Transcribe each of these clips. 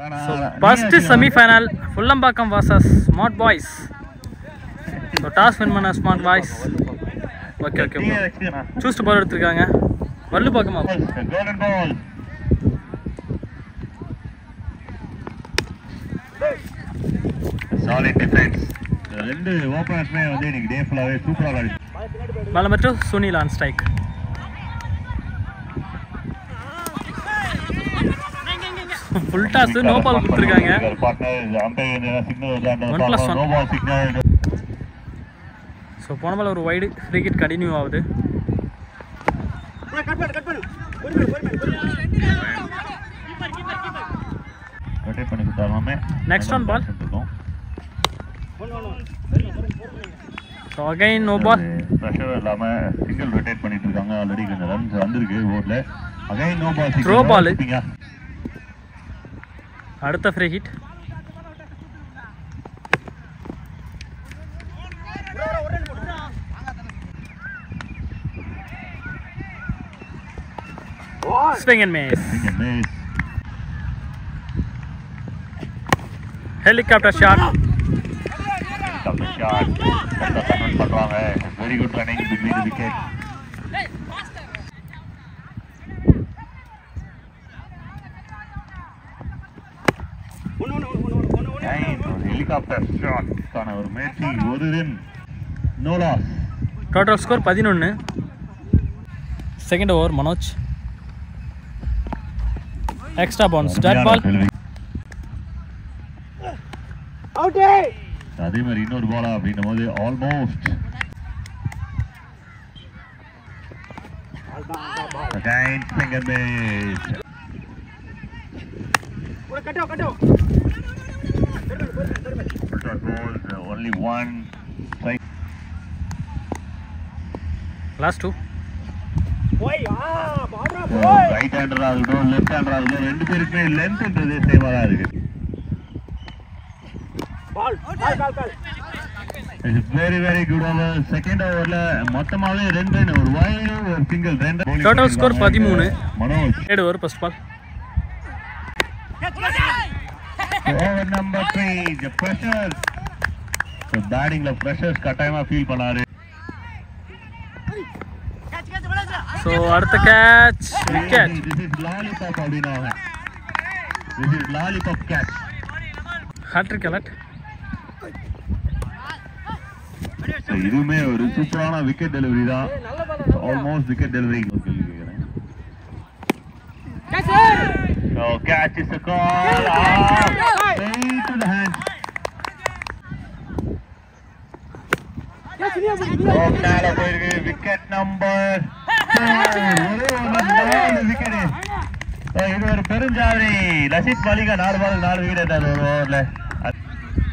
So first semi-final, Fullambakam versus Smart Boys. So toss win பண்ண Smart Boys. Okay. Choose to ball எடுத்துருக்காங்க. Fullambakam. Golden ball. Solid defense. ரெண்டு ஓபனர்ஸ்மே வந்து இன்னைக்கு டே ஃபுல்லாவே சூப்பரா ஆடி. பால் மட்டும் Sunil on strike. Full toss, no ball கொடுத்திருக்காங்க. No ball signal. So போன பால் ஒரு வைட் ஃப்ரீ கிக் கண்டினியூ ஆகுது. ரொட்டேட் பண்ணி கொடுத்தாலுமே next one ball. So again no ball. Pressure இல்லாம சிங்கிள் ரொட்டேட் பண்ணிட்டு இருக்காங்க. ஆல்ரெடி கொஞ்சம் ரன்ஸ் வந்திருக்கு போர்ட்ல. again no ball. Throw ball. அடுத்த free hit. Swing and miss. Helicopter shot. Very good running between the wicket. Helicopter shot. Our Messi, one run, no loss. Total score 11. Second over, Manoj. Extra bounce. Dead ball. Out. அதே மாதிரி இன்னொரு பாலா அப்படின்னும் போது almost. Again, finger base. Cut out. Only one. Last two. Right hander ஆகட்டும் left hander ஆகட்டும் ரெண்டு பேருக்குமே லென்த்ன்றது சேமா தான் இருக்கு. Ball. It's very good over. Second overல மொத்தமாவே 2 ரன் ஒரு வைட் ஒரு single 2 run. Total score 13. Manoj. Third over first ball. Over number 3, the pressure. So batting la pressures கட்டாயமா ஃபீல் பண்ணாரு. So அடுத்த catch wicket. This is lollipop அப்படினாங்க. This is lollipop catch. Hat-trick alert. So இதுமே ஒரு சூப்பரான wicket delivery தான். Almost wicket delivery கேக்குறேன். So catch is a call. Straight to the hand. மேல போயிருக்கு விக்கெட் நம்பர் 4 விக்கெட். இது ஒரு பெருஞ்சாதனை. லசித் மாலிகா 4 பால் 4 விக்கெட் எடுத்தார் ஒரு ஓவர்ல.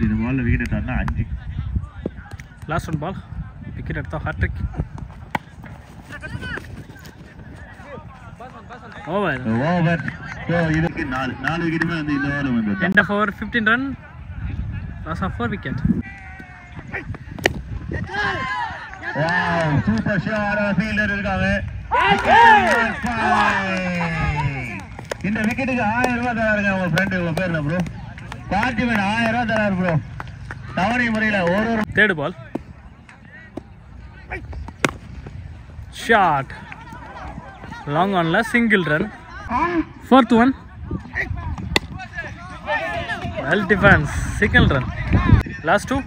இந்த பால்ல wicket எடுத்தாருன்னா 5. Last one ball. Wicket எடுத்தா hat-trick. Over. So இதுக்கு 4 விக்கெட்டுமே வந்து இந்த ஓவர்ல வந்தது. End of over 15 run. Loss of 4 wicket. Wow, super shot fielder இருக்காங்க. இந்த விக்கெட்டுக்கு 1000 ரூபாய் தராருங்க உங்க ஃப்ரெண்ட். உங்க பேர் என்ன ப்ரோ? பார்ட்டிமன் 1000 ரூபாய் தராரு ப்ரோ. தவணை முறையில் ஒரு Third ball. Shot. Long on la single run. Fourth one. Well defense. Single run. Last two.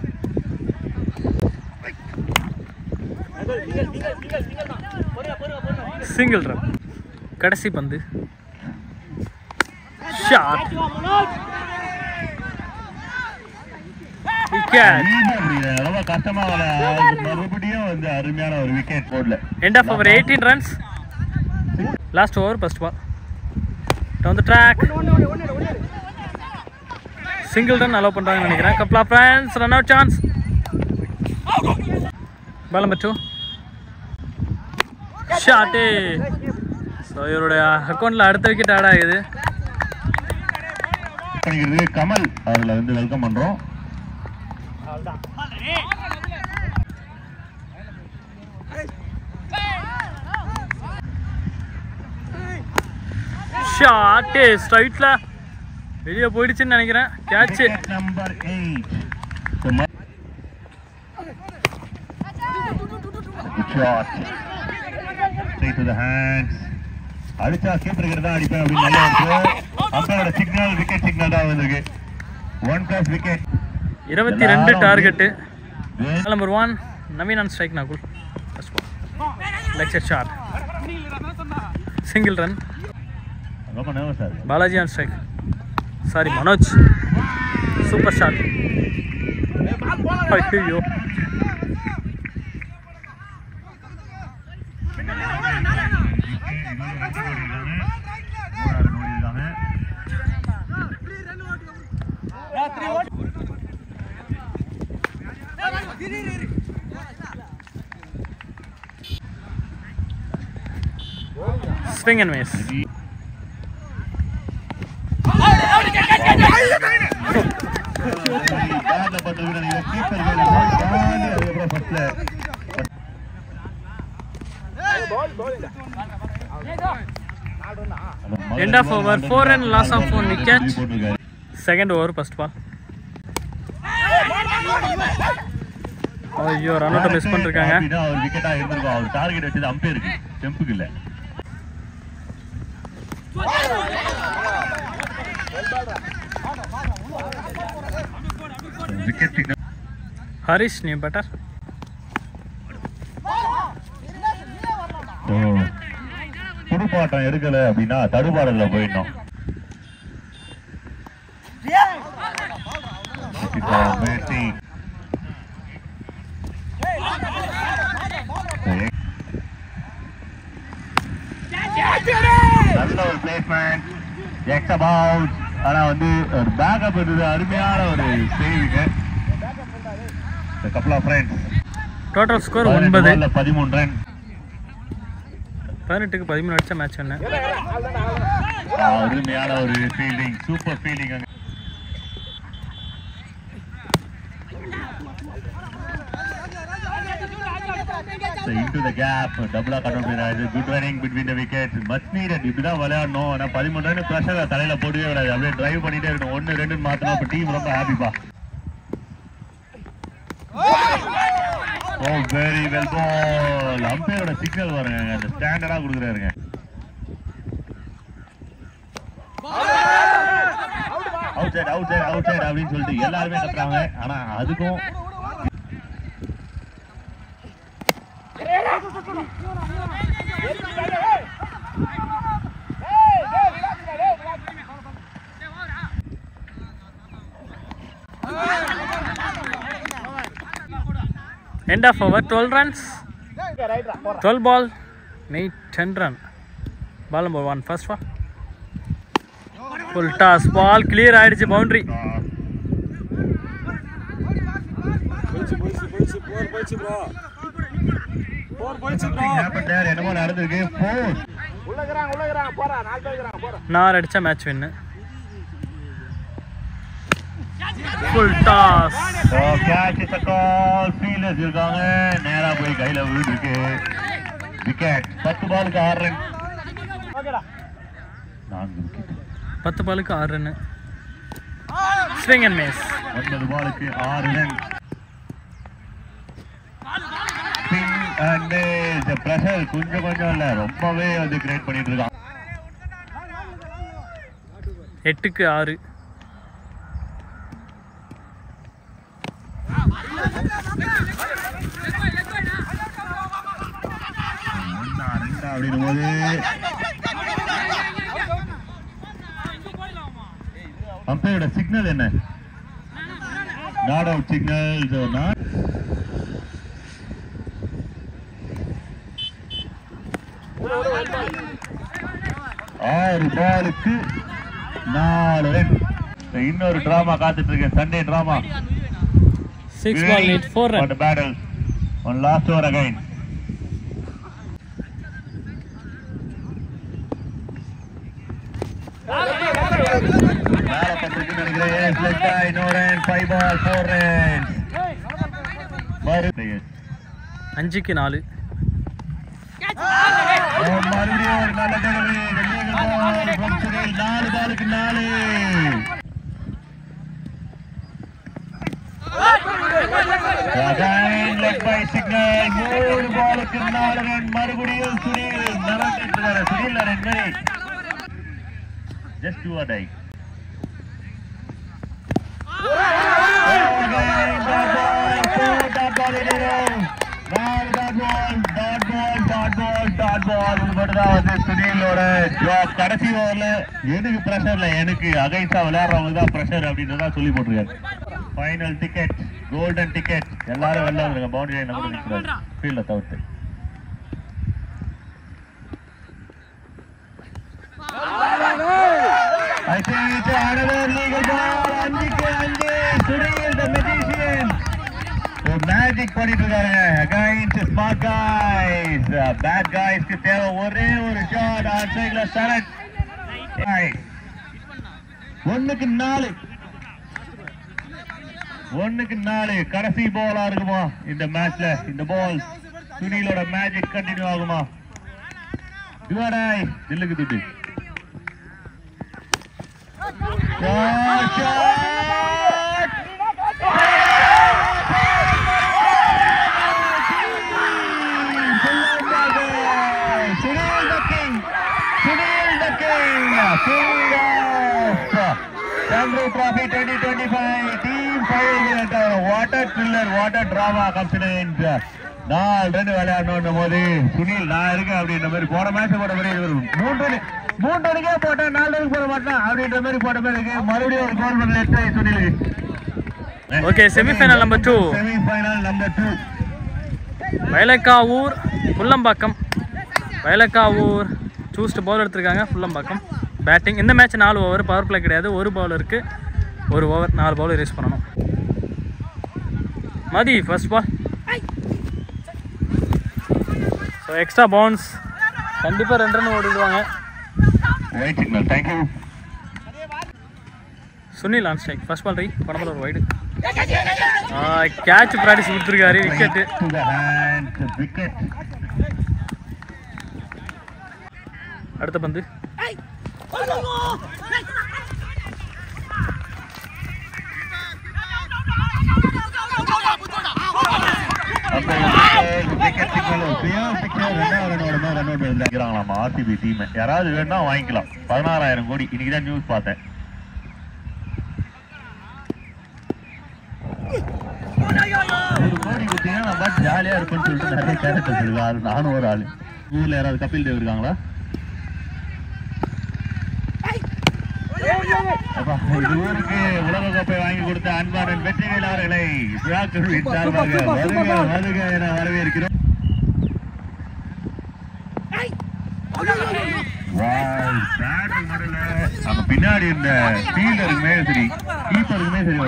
Single run. கடைசி பந்து. Shot. Wicket. ரொம்ப கஷ்டமா மறுபடியும் வந்து அருமையான ஒரு விக்கெட் போடல. End of over 18 runs. Last over first ball. Down the track. Single run allow பண்றாங்கன்னு நினைக்கிறேன். Couple of runs, run out chance. Ball number 2. Shot. So இவருடைய அக்கவுண்ட்ல அடுத்த விக்கெட் ஆட் ஆகுது. கமல் அவர்களை வந்து வெல்கம் பண்றோம். Shot straight la வெளியே போயிடுச்சுன்னு நினைக்கிறேன். Catch number 8. Good shot. Straight to the hands. அடிச்சா கீப்பர் கிட்ட தான் அடிப்பேன் அப்படின்னு நல்லா இருக்கு. அம்பையரோட சிக்னல் விக்கெட் சிக்னல் தான் வந்திருக்கு. 1+ wicket. 22 target. Number 1 Naveen on strike Nagul. லெக்சர் ஷாட். Single run. ரொம்ப நர்வஸா இருக்கு. Balaji on strike. Sorry Manoj. Super shot. ஐயோ. Swing and miss. End of over, 4 and loss of 1 wicket. Second over, first ball. ஐயோ ரன் அவுட் மிஸ் பண்ணிருக்காங்க. ஒரு விக்கெட்டா இருந்திருக்கும். அவர் டார்கெட் வச்சது அம்பையருக்கு, ஸ்டெம்புக்கு இல்ல. Wicket signal. Harish new batter. துடுப்பாட்டம் எடுக்கல அப்படின்னா தடுபாடல்ல போயிடணும். நல்ல ஒரு பிளேஸ்மெண்ட். Extra bounce. ஆனா வந்து ஒரு பேக்கப் இருந்தது. அருமையான ஒரு saving. couple of runs. Total score 9. 13 run. 18க்கு 13 அடிச்ச மேட்ச் என்ன? அருமையான ஒரு fielding. Super fielding. So into the gap, double cut out பண்ணிராது. Good running between the wickets. Much needed. இப்படிதான் விளையாடணும். ஆனா 13 ரன் பிரஷர் தலையில போடவே கூடாது. அப்படியே டிரைவ் பண்ணிட்டே இருக்கணும். 1 2 மாத்தணும். அப்ப டீம் ரொம்ப ஹாப்பிப்பா. Oh very well ball. அம்பையரோட சிக்னல் பாருங்க. அந்த ஸ்டாண்டர்டா கொடுக்குறாருங்க. அவுட் சைடு அப்படின்னு சொல்லிட்டு எல்லாருமே கத்துறாங்க. ஆனா அதுக்கும் end of over 12 runs. 12 ball made 10 run. Ball number 1 first ball. Full toss ball clear ஆயிடுச்சு boundary. என்னமோ நடந்திருக்கு. 4 நார் அடிச்ச match win. Full toss. So catch is a call. Fielders இருக்காங்க. நேரா போய் கையில விழுந்துருக்கு. விக்கெட். 10 பாலுக்கு 6 ரன். 4 விக்கெட். 10 பாலுக்கு 6 ரன். Swing and miss. 9 பாலுக்கு 6 run. Swing and miss. Pressure கொஞ்சம் இல்ல, ரொம்பவே வந்து கிரியேட் பண்ணிட்டு இருக்காங்க. 8க்கு 6. அப்படின்னும் போது அம்பையரோட சிக்னல் என்ன? Not out signal. 6 பாலுக்கு 4 ரன். இன்னொரு டிராமா காத்துட்டு இருக்கேன். Sunday drama. 6 ball need 4 run. The battle on last over again. No run, 5 ball, 4 runs. 5க்கு 4. மறுபடியும் ஒரு நல்ல டெலிவரி. 4 பாலுக்கு 4. Again leg by signal. More ball க்கு 4 run. மறுபடியும் Sunil நடந்துட்டாரு. Sunil ரன்னை. Just do a die. கடைசி ஓவர்ல எனக்கு பிரஷர் இல்ல, எனக்கு அகைன்ஸ்டா விளையாடுறவங்க தான் பிரஷர் அப்படின்றதா சொல்லி போட்டிருக்காரு. ஃபைனல் டிக்கெட், கோல்டன் டிக்கெட், எல்லாரும் வெளில வந்துருங்க. பவுண்டரி லைன் கூட நிற்கிறாரு ஃபீல்ட தவிர்த்து. I think it's another legal ball. Anjike Sunil the magician. So magic பண்ணிட்டு இருக்காங்க against smart guys. Bad guys க்கு தேவை ஒரே ஒரு ஷாட். ஆன்சைக்ல சரத். 1-4 கடைசி பாலா இருக்குமா இந்த மேட்ச்ல? இந்த பால் சுனிலோட மேஜிக் கண்டினியூ ஆகுமா? திவாடாய் தில்லுக்கு துட்டு. Trophy 2025 team 5 what a thriller, what a drama comes in. 4 run விளையாடணும் போது சுனில் நான் இருக்கேன் அப்படின்ற மாதிரி போன மேட்ச் போட்ட மாதிரி 3 ரன்னுக்கே போட்டா 4 ரன் போட மாட்டான் அப்படின்ற மாதிரி போட்ட மாதிரி இருக்கு. மறுபடியும் ஒரு கோல் பண்ணல சுனிலுக்கு. Okay, semifinal number 2. Vayalakkavur Pullambakkam. Vayalakkavur choosed bowl எடுத்திருக்காங்க. புல்லம்பாக்கம் பேட்டிங். இந்த மேட்ச் 4 ஓவர், பவர் பிளே கிடையாது. ஒரு பவுலருக்கு 1 ஓவர், 4 பவுல் ரேஸ் பண்ணணும். Mathi first ball. So extra bounce கண்டிப்பாக 2 ரன் ஓடிடுவாங்க. Sunil on strike. First ball பணத்தில் ஒரு வைடு. கேட்ச் ப்ராக்டிஸ் கொடுத்துருக்காரு. விக்கெட்டு. அடுத்த பந்து. ஆர்சிபி டீம் யாராவது வேணா வாங்கிக்கலாம். 16,000 கோடி. இன்னைக்குதான் நியூஸ் பார்த்தேன். கோடி குத்தினா நம்ம ஜாலியா இருக்கும்னு சொல்லிட்டு நிறைய கேரக்டர்ஸ் இருக்கு. அது நானும் ஒரு ஆளு. ஊர்ல யாராவது கபில் தேவ் இருக்காங்களா? இது ஊருக்கு உலக கோப்பை வாங்கி கொடுத்த அன்பான வெற்றிவேல் அவர்களை சார்பாக வருக என வரவேற்கிறோம். நம்ம பின்னாடி இருந்த ஃபீல்டருக்குமே சரி, கீப்பருக்குமே சரி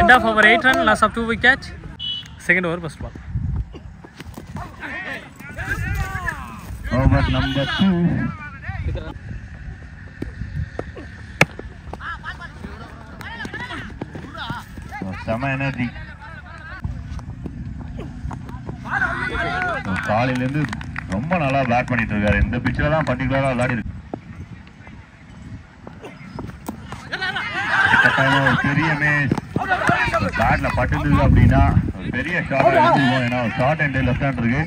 End of over 8 run, loss of 2 wickets. Second over, first ball. Over number 2. Some energy. காலையில இருந்து ரொம்ப நல்லா பேட் பண்ணிட்டு இருக்காரு. இந்த பிச்சில தான் பர்టిక్యులரா விளையாடி இருக்கு. பெரிய மேட்ச் பேட்ல பட்டுது அப்படின்னா பெரிய ஷாட் எடுத்துருவோம். ஏன்னா ஷார்ட் அண்ட் லெஃப்ட் ஹேண்ட் இருக்கு.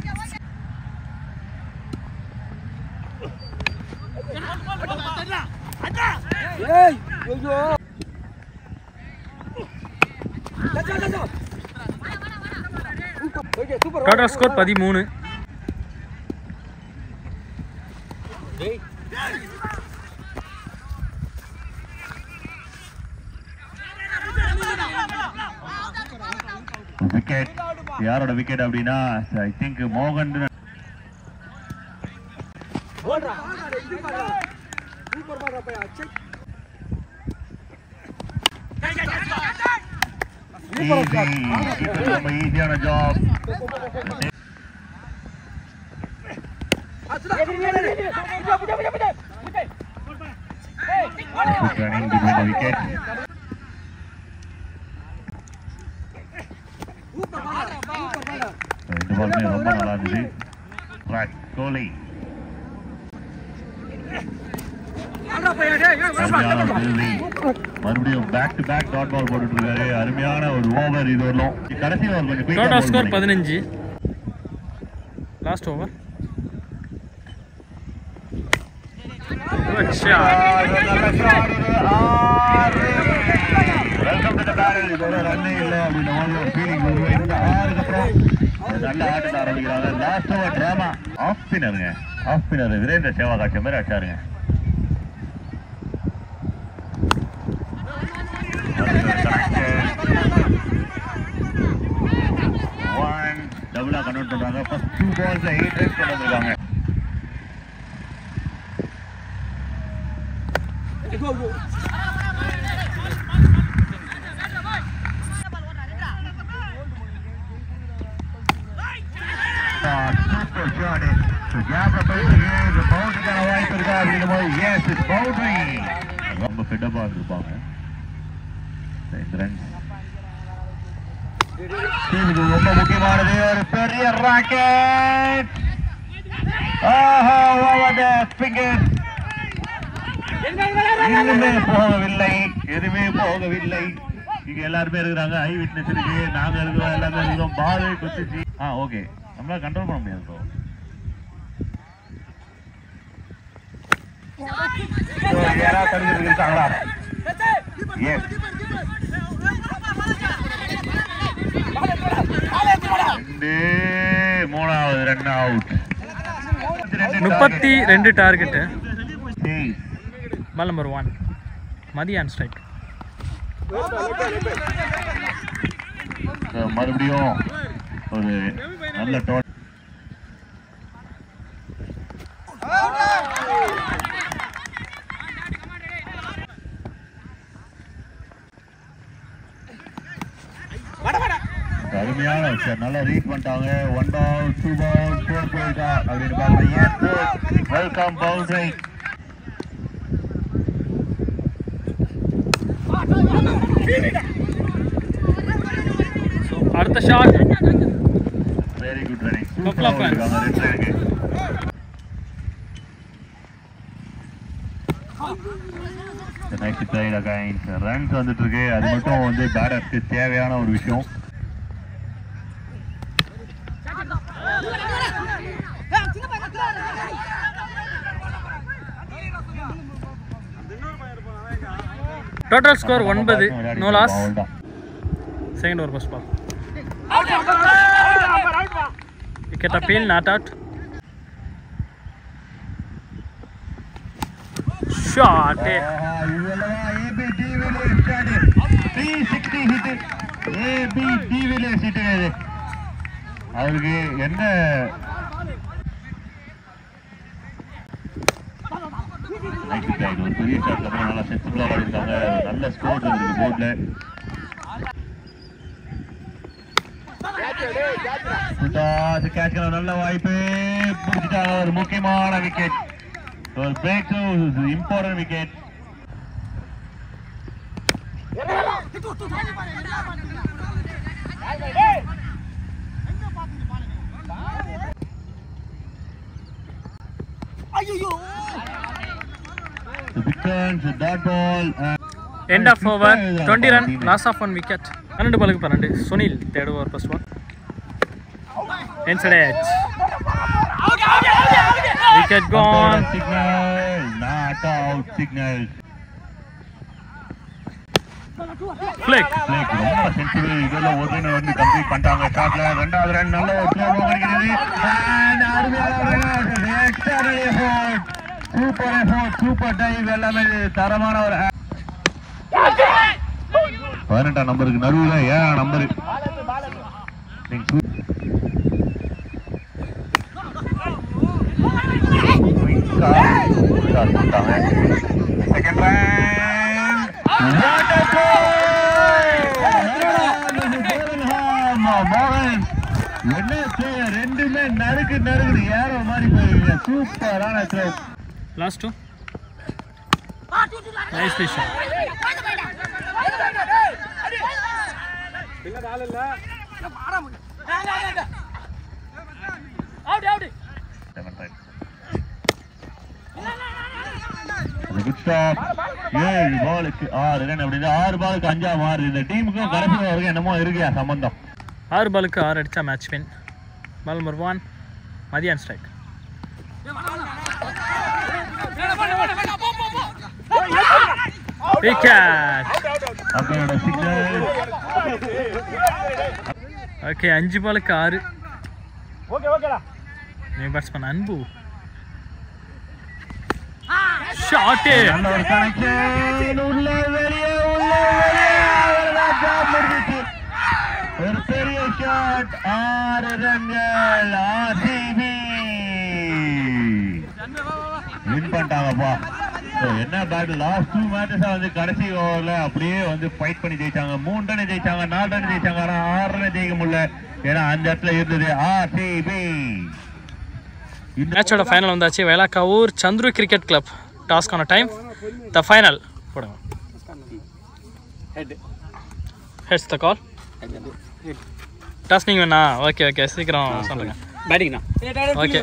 Total score 13. விக்கெட் யாரோட விக்கெட் அப்படின்னா ஐ திங்க் மோகன். ஈஸியான ஜாப். பாலுமே ரொம்ப நல்லா இருந்துச்சு. கோலி மறுபடியும் back to back dot ball போட்டுட்டு இருக்காரு. அருமையான ஒரு ஓவர் இது வரலாம். கடைசி ஓவர் கொஞ்சம் total score 15. Last over. Welcome to the battle. இது ஒரு ரன்னே இல்லை அப்படின்ற மாதிரி ஒரு ஃபீலிங் வருது. இந்த ஆறுக்கு அப்புறம் நல்ல ஆட்டத்தை ஆரம்பிக்கிறாங்க. Last over drama. ஆஃப் ஸ்பின்னருங்க, ஆஃப் ஸ்பின்னர் வீரேந்திர சேவா காட்சி மாதிரி அடிச்சாருங்க. டபுளா கன்வெர்ட் பண்றாங்க. ஃபர்ஸ்ட் 2 balls 8 runs கொண்டு வந்திருக்காங்க. Super shot. கேப்ல போயிட்டு பவுண்டரிக்கான வாய்ப்பு இருக்கா அப்படின்னும் போது எஸ் இட்ஸ் பவுண்டரி. ரொம்ப ஃபிட்டப்பா இருந்திருப்பாங்க. டீமுக்கு ரொம்ப முக்கியமானது ஒரு பெரிய ராக்கெட். ஆஹா ஓவர் தி ஃபிங்கர்ஸ். இன்னுமே போகவில்லை, எதுவுமே போகவில்லை. இங்க எல்லாருமே இருக்கிறாங்க, ஐ விட்னஸ் இருக்கு, நாங்க இருக்கிறோம், எல்லாமே இருக்கிறோம். பால் குத்திச்சு. ஓகே, நம்மளால கண்ட்ரோல் பண்ண முடியாது. யாரா தடுத்து இருக்காங்களா? எஸ், மூணாவது run out. 32 target. Ball number 1 Mathiyan strike. மறுபடியும் ஒரு நல்ல டோட். அருமையான நல்லா ரீட் பண்ணிட்டாங்க. 1 ball 2 ball 4 போயிட்டா அப்படின்னு பாருங்க. Welcome boundary. அடுத்த shot. Very good running. Couple of runs. Next tried again. Runs வந்துட்டு இருக்கு. அது மட்டும் வந்து பேட்டர்ஸ்க்கு தேவையான ஒரு விஷயம். Total score 9, no loss. Second over first ball. Wicket appeal, not out. Shot. AB Divilliers shot. 360 hit. AB Divilliers hit. அவருக்கு என்ன ஒரு பெரிய ஷாட்ல நல்லா சென்சிபிளா ஆடிருக்காங்க. நல்ல ஸ்கோர் இருக்கு போர்ட்ல. கேட்ச் நல்ல வாய்ப்பு பிடிச்சிட்டாங்க. ஒரு முக்கியமான விக்கெட், ஒரு break through, important wicket. End of over, 20 run, loss of 1 wicket. 12 balluku 12. Sunil, third over first one. Inside edge. Wicket gone. Signal, not out signal. Flick. ரொம்ப சென்சிபிள். இதெல்லாம் ஒரு ரன் வந்து கம்ப்ளீட் பண்ணிட்டாங்க. ஷாட்ல ரெண்டாவது ரன் நல்ல ஒரு throw கிடைக்குது. Super effort, super dive, எல்லாமே தரமான ஒரு 18ஆம் நம்பருக்கு நடுவுல 7ஆம் நம்பரு. செகண்ட் மோகன் என்ன ரெண்டுமே நறுக்குது ஏற மாதிரி போயிருக்கீங்க. சூப்பரான throw. Last two. Nice fish. Good stop. 7 பாலுக்கு 6 ரன் அப்படின்னா 6 பாலுக்கு 5 மாறுது. இந்த டீமுக்கும் கடைசி வரைக்கும் என்னமோ இருக்கு சம்பந்தம். 6 பாலுக்கு 6 அடிச்சா match win. Ball number 1 Mathiyan strike. Okay 5 பாலுக்கு 6. New batsman Anbu shot. ஒரு பெரிய ஷாட். 6 ரன்கள். ஆர்சிபி வின் பண்ணிட்டாங்கப்பா. என்ன பேட் லாஸ்ட் 2 மேட்சஸா வந்து கடைசி ஓவர்ல அப்படியே வந்து ஃபைட் பண்ணி ஜெயிச்சாங்க. 3 ரன் ஜெயிச்சாங்க, 4 ரன் ஜெயிச்சாங்க. ஆனா 6 ரன் ஜெயிக்க முடியல. ஏன்னா அந்த இடத்துல இருந்தது ஆர்சிபி. மேட்சோட ஃபைனல் வந்தாச்சு. Velakkavur Chandru cricket club. டாஸ்க்கான டைம் த ஃபைனல் போடுங்க. Heads the call. டாஸ்கிங் வேணா? ஓகே ஓகே சீக்கிரம் சொல்லுங்க. பேட்டிங்ண்ணா. ஓகே